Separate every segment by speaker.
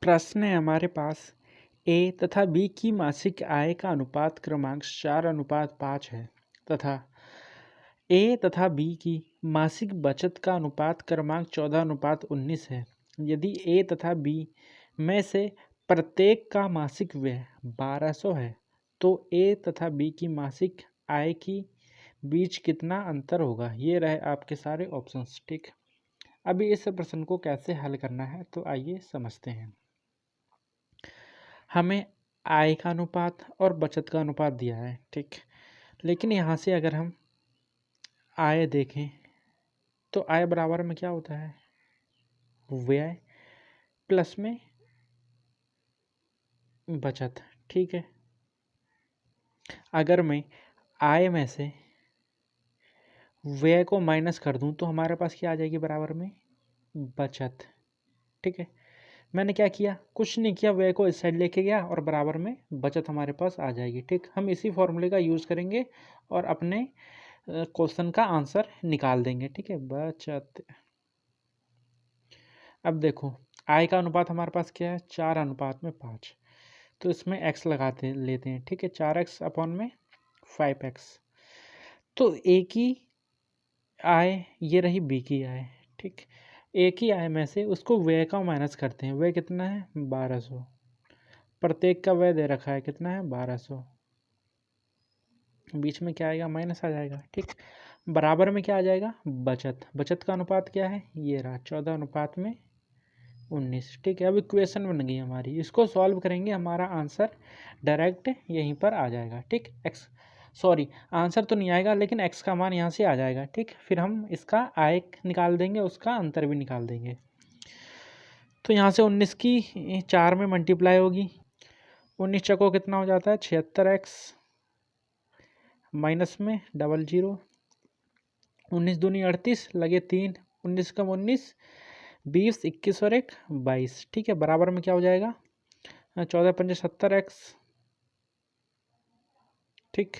Speaker 1: प्रश्न है हमारे पास ए तथा बी की मासिक आय का अनुपात क्रमांक 4:5 है तथा ए तथा बी की मासिक बचत का अनुपात क्रमांक 14:19 है। यदि ए तथा बी में से प्रत्येक का मासिक व्यय 1200 है तो ए तथा बी की मासिक आय की बीच कितना अंतर होगा। ये रहे आपके सारे ऑप्शंस। ठीक, अभी इस प्रश्न को कैसे हल करना है तो आइए समझते हैं। हमें आय का अनुपात और बचत का अनुपात दिया है, ठीक, लेकिन यहाँ से अगर हम आय देखें तो आय बराबर में क्या होता है, व्यय प्लस में बचत। ठीक है, अगर मैं आय में से व्यय को माइनस कर दूं तो हमारे पास क्या आ जाएगी, बराबर में बचत। ठीक है, मैंने क्या किया, कुछ नहीं किया, व्यय को इस साइड लेके गया और बराबर में बचत हमारे पास आ जाएगी। ठीक, हम इसी फॉर्मूले का यूज़ करेंगे और अपने क्वेश्चन का आंसर निकाल देंगे। ठीक है, बचत। अब देखो आय का अनुपात हमारे पास क्या है, 4:5, तो इसमें x लगाते लेते हैं। ठीक है, 4x अपॉन में 5x, तो ए की आय ये रही, बी की आय। ठीक, ए की आय में से उसको व्यय का माइनस करते हैं। व्यय कितना है, 1200, प्रत्येक का व्यय दे रखा है कितना है, 1200, बीच में क्या आएगा, माइनस आ जाएगा। ठीक, बराबर में क्या आ जाएगा, बचत। बचत का अनुपात क्या है, ये रहा 14:19। ठीक है, अब इक्वेशन बन गई हमारी, इसको सॉल्व करेंगे, हमारा आंसर डायरेक्ट यहीं पर आ जाएगा। ठीक, एक्स सॉरी आंसर तो नहीं आएगा लेकिन एक्स का मान यहाँ से आ जाएगा। ठीक, फिर हम इसका आय निकाल देंगे, उसका अंतर भी निकाल देंगे। तो यहाँ से 19 की 4 में मल्टीप्लाई होगी, 19 चको कितना हो जाता है, 76x माइनस में 00, 19 दूनी 38, लगे 3, 19 कम 19, 20, 21 और 1 22। ठीक है, बराबर में क्या हो जाएगा, 14×5 70x। ठीक,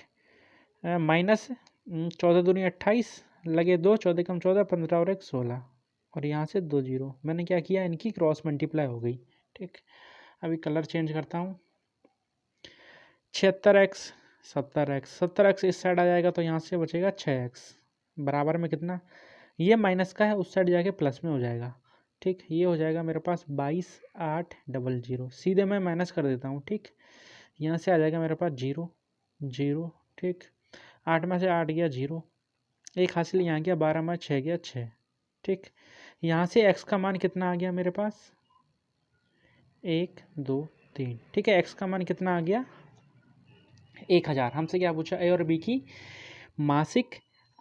Speaker 1: माइनस 14 दूनी 28, लगे 2, 14 कम 14, 15 और 1 16, और यहाँ से 2 0। मैंने क्या किया, इनकी क्रॉस मल्टीप्लाई हो गई। ठीक, अभी कलर चेंज करता हूँ, 76x 70x, 70x इस साइड आ जाएगा तो यहाँ से बचेगा 6x, बराबर में कितना, ये माइनस का है, उस साइड जाके प्लस में हो जाएगा। ठीक, ये हो जाएगा मेरे पास 22,800। सीधे मैं माइनस कर देता हूँ। ठीक, यहाँ से आ जाएगा मेरे पास 0 0। ठीक, 8 में से 8 गया 0, एक हासिल यहाँ गया, 12 में 6 गया 6। ठीक, यहाँ से x का मान कितना आ गया मेरे पास, 1 2 3। ठीक है, x का मान कितना आ गया, 1000। हमसे क्या पूछा, ए और बी की मासिक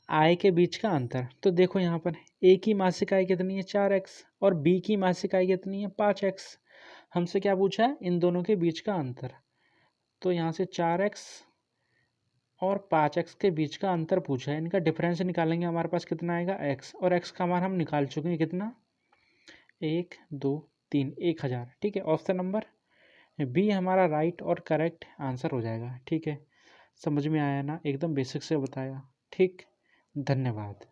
Speaker 1: आय के बीच का अंतर। तो देखो यहाँ पर ए की मासिक आय कितनी है, 4x, और बी की मासिक आय कितनी है, 5x। हमसे क्या पूछा है, इन दोनों के बीच का अंतर। तो यहाँ से 4x और 5x के बीच का अंतर पूछा है, इनका डिफरेंस निकालेंगे, हमारे पास कितना आएगा, x, और x का मान हम निकाल चुके हैं कितना, 1 2 3, 1000। ठीक है, ऑप्शन नंबर बी हमारा राइट और करेक्ट आंसर हो जाएगा। ठीक है, समझ में आया ना, एकदम बेसिक से बताया। ठीक, धन्यवाद।